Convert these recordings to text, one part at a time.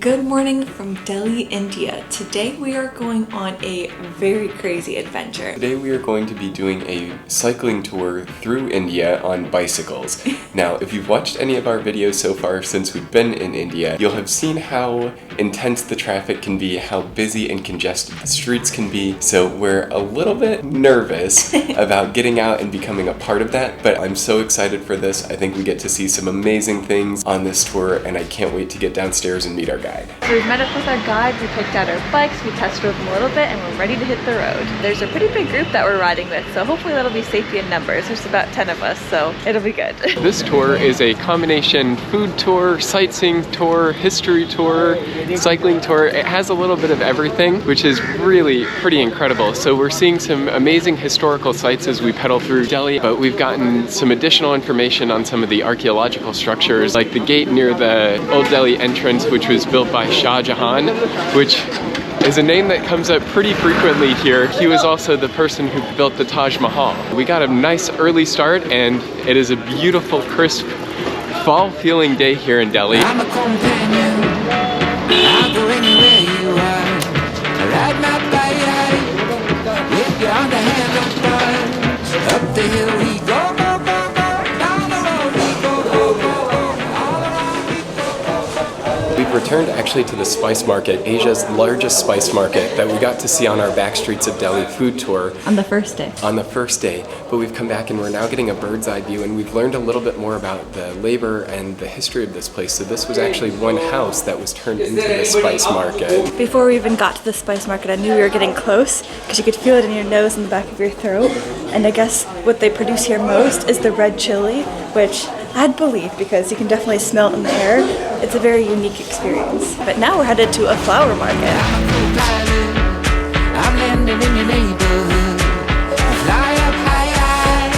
Good morning from Delhi, India. Today we are going on a very crazy adventure. Today we are going to be doing a cycling tour through India on bicycles. Now, if you've watched any of our videos so far since we've been in India, you'll have seen how intense the traffic can be, how busy and congested the streets can be. So we're a little bit nervous about getting out and becoming a part of that, but I'm so excited for this. I think we get to see some amazing things on this tour, and I can't wait to get downstairs and meet our guide. So we've met up with our guide, we picked out our bikes, we test drove them a little bit, and we're ready to hit the road. There's a pretty big group that we're riding with, so hopefully that'll be safety in numbers. There's about 10 of us, so it'll be good. This tour is a combination food tour, sightseeing tour, history tour, cycling tour. It has a little bit of everything, which is really pretty incredible. So we're seeing some amazing historical sites as we pedal through Delhi, but we've gotten some additional information on some of the archaeological structures, like the gate near the Old Delhi entrance, which was built by Shah Jahan, which is a name that comes up pretty frequently here. He was also the person who built the Taj Mahal. We got a nice early start, and it is a beautiful, crisp, fall-feeling day here in Delhi. I'm a companion. I'll go anywhere you are. I ride my bike with you on the handlebars. Up the hill we go, go, go, go. Down the road we go, go, go, go. All around we go, go, go. We've returned actually to the spice market, Asia's largest spice market, that we got to see on our back streets of Delhi food tour. On the first day. On the first day, but we've come back and we're now getting a bird's eye view, and we've learned a little bit more about the labor and the history of this place. So this was actually one house that was turned into the spice market. Before we even got to the spice market, I knew we were getting close because you could feel it in your nose and the back of your throat. And I guess what they produce here most is the red chili, which I'd believe because you can definitely smell it in the air. It's a very unique experience. But now we're headed to a flower market. I'm landing in your neighborhood. Fly up high, high,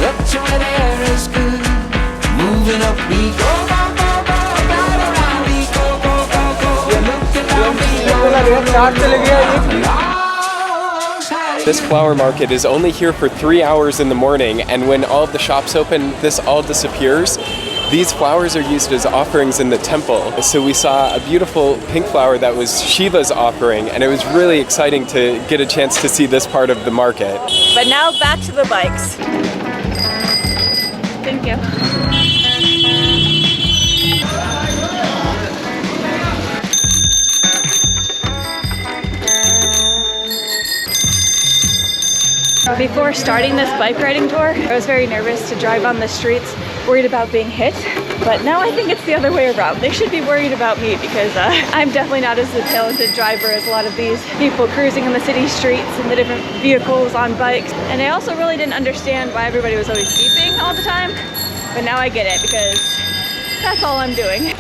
up to where the air is good. Moving up we go, go, go, go. Right around we go, go, go, go. We're looking down below. This flower market is only here for 3 hours in the morning, and when all of the shops open, this all disappears. These flowers are used as offerings in the temple. So we saw a beautiful pink flower that was Shiva's offering, and it was really exciting to get a chance to see this part of the market. But now back to the bikes. Thank you. Before starting this bike riding tour, I was very nervous to drive on the streets, worried about being hit, but now I think it's the other way around. They should be worried about me because I'm definitely not as a talented driver as a lot of these people cruising in the city streets and the different vehicles on bikes. And I also really didn't understand why everybody was always beeping all the time, but now I get it because that's all I'm doing.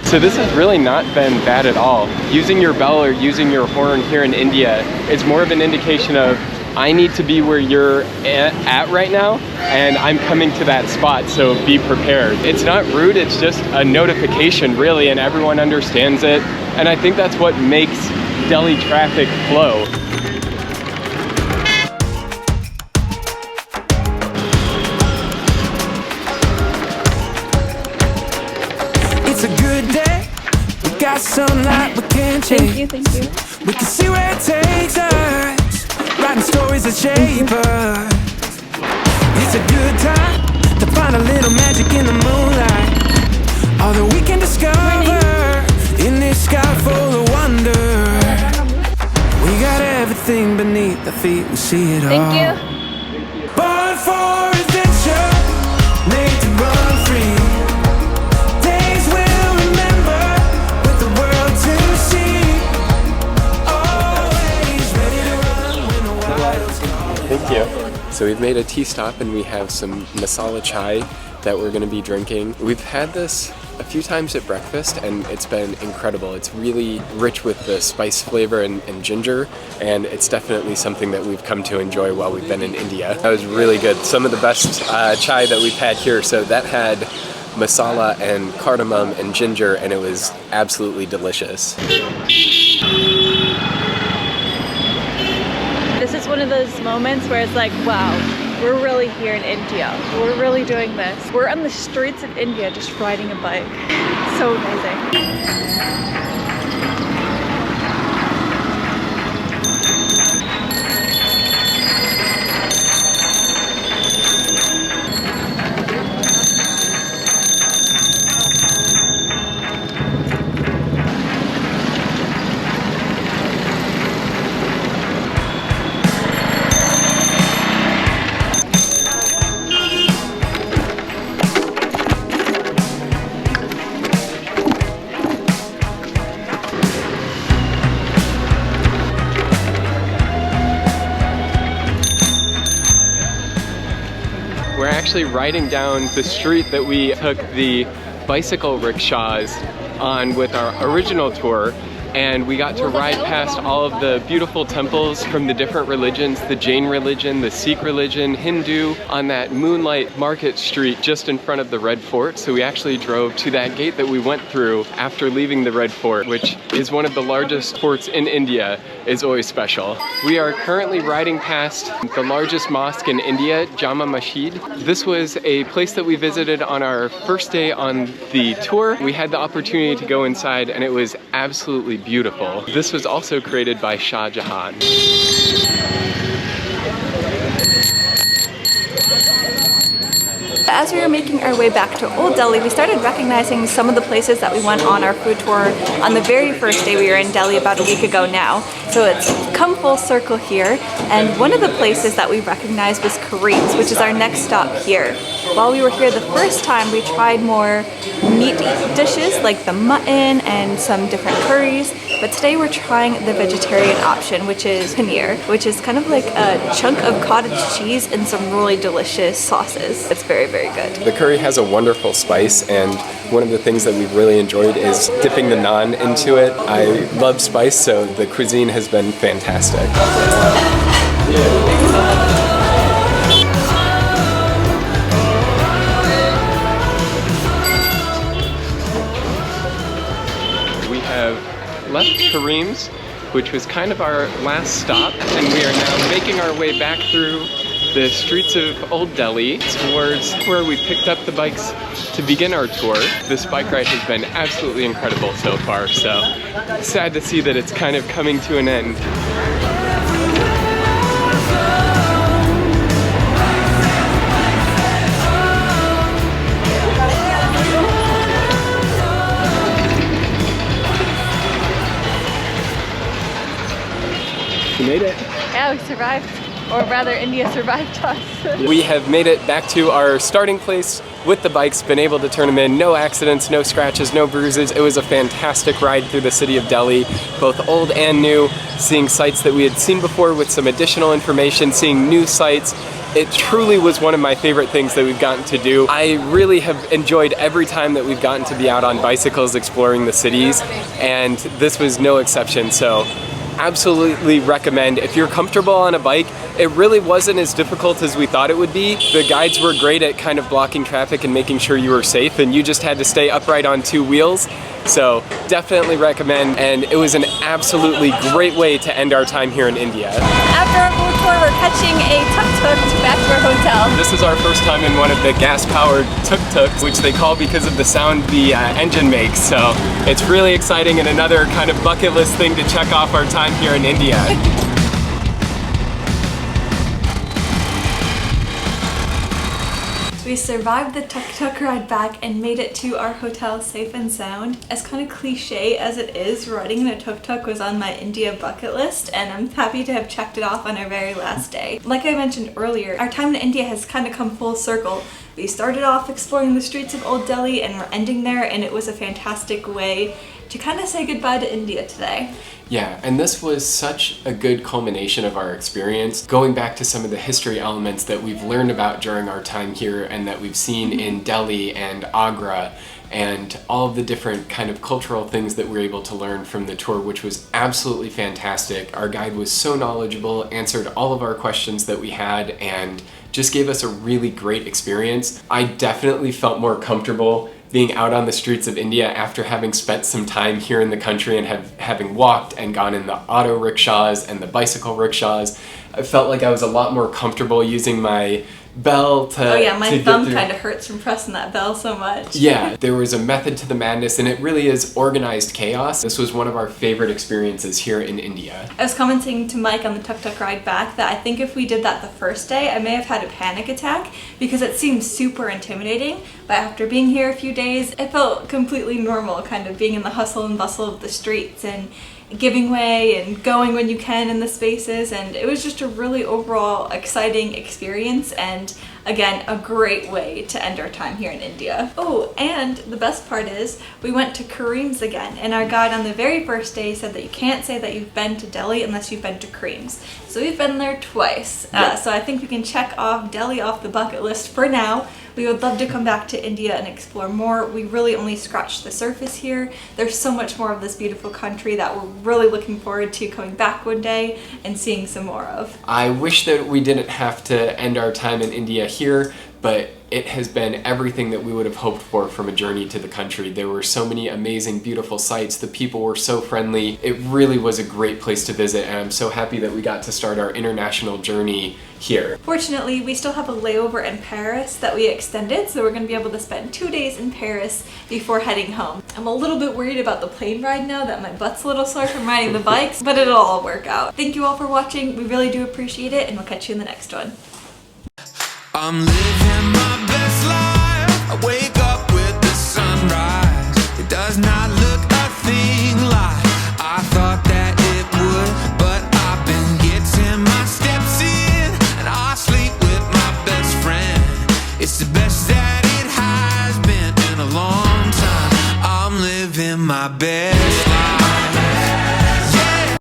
So this has really not been bad at all. Using your bell or using your horn here in India is more of an indication of, I need to be where you're at right now, and I'm coming to that spot, so be prepared. It's not rude, it's just a notification really, and everyone understands it. And I think that's what makes Delhi traffic flow. It's a good day. We got sunlight we can't change. Thank you. We can see where it takes us. Writing stories that shape us. It's a good time to find a little magic in the moonlight. All that we can discover in this sky full of wonder. We got everything beneath our feet. We see it all. Thank you. Born for adventure, made to run free. Days we'll remember with the world to see. Always ready to run when the wild's gone. Thank you. So we've made a tea stop and we have some masala chai that we're going to be drinking. We've had this a few times at breakfast and it's been incredible. It's really rich with the spice flavor and ginger, and it's definitely something that we've come to enjoy while we've been in India. That was really good. Some of the best chai that we've had here. So that had masala and cardamom and ginger, and it was absolutely delicious. This is one of those moments where it's like, wow, we're really here in India. We're really doing this. We're on the streets of India just riding a bike. So amazing. We're actually riding down the street that we took the bicycle rickshaws on with our original tour, and we got to ride past all of the beautiful temples from the different religions, the Jain religion, the Sikh religion, Hindu, on that moonlight market street just in front of the Red Fort. So we actually drove to that gate that we went through after leaving the Red Fort, which is one of the largest forts in India. Is always special. We are currently riding past the largest mosque in India, Jama Masjid. This was a place that we visited on our first day on the tour. We had the opportunity to go inside and it was absolutely beautiful. This was also created by Shah Jahan. As we were making our way back to Old Delhi, we started recognizing some of the places that we went on our food tour on the very first day we were in Delhi about a week ago now. So it's come full circle here, and one of the places that we recognized was Karim's, which is our next stop here. While we were here the first time, we tried more meat dishes like the mutton and some different curries, but today we're trying the vegetarian option, which is paneer, which is kind of like a chunk of cottage cheese and some really delicious sauces. It's very, very good. The curry has a wonderful spice, and one of the things that we've really enjoyed is dipping the naan into it. I love spice, so the cuisine has been fantastic. We have left Karim's, which was kind of our last stop, and we are now making our way back through the streets of Old Delhi towards where we picked up the bikes to begin our tour. This bike ride has been absolutely incredible so far, so sad to see that it's kind of coming to an end. You made it. Yeah, we survived. Or rather, India survived us. We have made it back to our starting place with the bikes, been able to turn them in. No accidents, no scratches, no bruises. It was a fantastic ride through the city of Delhi, both old and new, seeing sites that we had seen before with some additional information, seeing new sites. It truly was one of my favorite things that we've gotten to do. I really have enjoyed every time that we've gotten to be out on bicycles exploring the cities, and this was no exception. So absolutely recommend. If you're comfortable on a bike, it really wasn't as difficult as we thought it would be. The guides were great at kind of blocking traffic and making sure you were safe, and you just had to stay upright on two wheels. So definitely recommend, and it was an absolutely great way to end our time here in India. After our food tour, we're catching a tuk-tuk back to our hotel. This is our first time in one of the gas-powered tuk-tuks, which they call because of the sound the engine makes. So it's really exciting and another kind of bucket list thing to check off our time here in India. We survived the tuk-tuk ride back and made it to our hotel safe and sound. As kind of cliche as it is, riding in a tuk-tuk was on my India bucket list, and I'm happy to have checked it off on our very last day. Like I mentioned earlier, our time in India has kind of come full circle. We started off exploring the streets of Old Delhi and we're ending there, and it was a fantastic way to kind of say goodbye to India today. Yeah, and this was such a good culmination of our experience, going back to some of the history elements that we've learned about during our time here and that we've seen in Delhi and Agra, and all of the different kind of cultural things that we were able to learn from the tour, which was absolutely fantastic. Our guide was so knowledgeable, answered all of our questions that we had, and just gave us a really great experience. I definitely felt more comfortable being out on the streets of India after having spent some time here in the country and having walked and gone in the auto rickshaws and the bicycle rickshaws. I felt like I was a lot more comfortable using my bell to... Oh yeah, my to thumb kind of hurts from pressing that bell so much. Yeah, there was a method to the madness, and it really is organized chaos. This was one of our favorite experiences here in India. I was commenting to Mike on the tuk-tuk ride back that I think if we did that the first day, I may have had a panic attack because it seemed super intimidating. But after being here a few days, it felt completely normal, kind of being in the hustle and bustle of the streets and giving way and going when you can in the spaces, and it was just a really overall exciting experience, and again, a great way to end our time here in India. Oh, and the best part is we went to Karim's again, and our guide on the very first day said that you can't say that you've been to Delhi unless you've been to Karim's. So we've been there twice. So I think we can check off Delhi off the bucket list for now. We would love to come back to India and explore more. We really only scratched the surface here. There's so much more of this beautiful country that we're really looking forward to coming back one day and seeing some more of. I wish that we didn't have to end our time in India here, but it has been everything that we would have hoped for from a journey to the country. There were so many amazing, beautiful sights. The people were so friendly. It really was a great place to visit, and I'm so happy that we got to start our international journey here. Fortunately, we still have a layover in Paris that we extended, so we're going to be able to spend 2 days in Paris before heading home. I'm a little bit worried about the plane ride now that my butt's a little sore from riding the bikes, but it'll all work out. Thank you all for watching. We really do appreciate it, and we'll catch you in the next one. I'm living my best life. I wake up with the sunrise. It does not look a thing like I thought that it would, but I've been getting my steps in, and I sleep with my best friend. It's the best that it has been in a long time. I'm living my best life.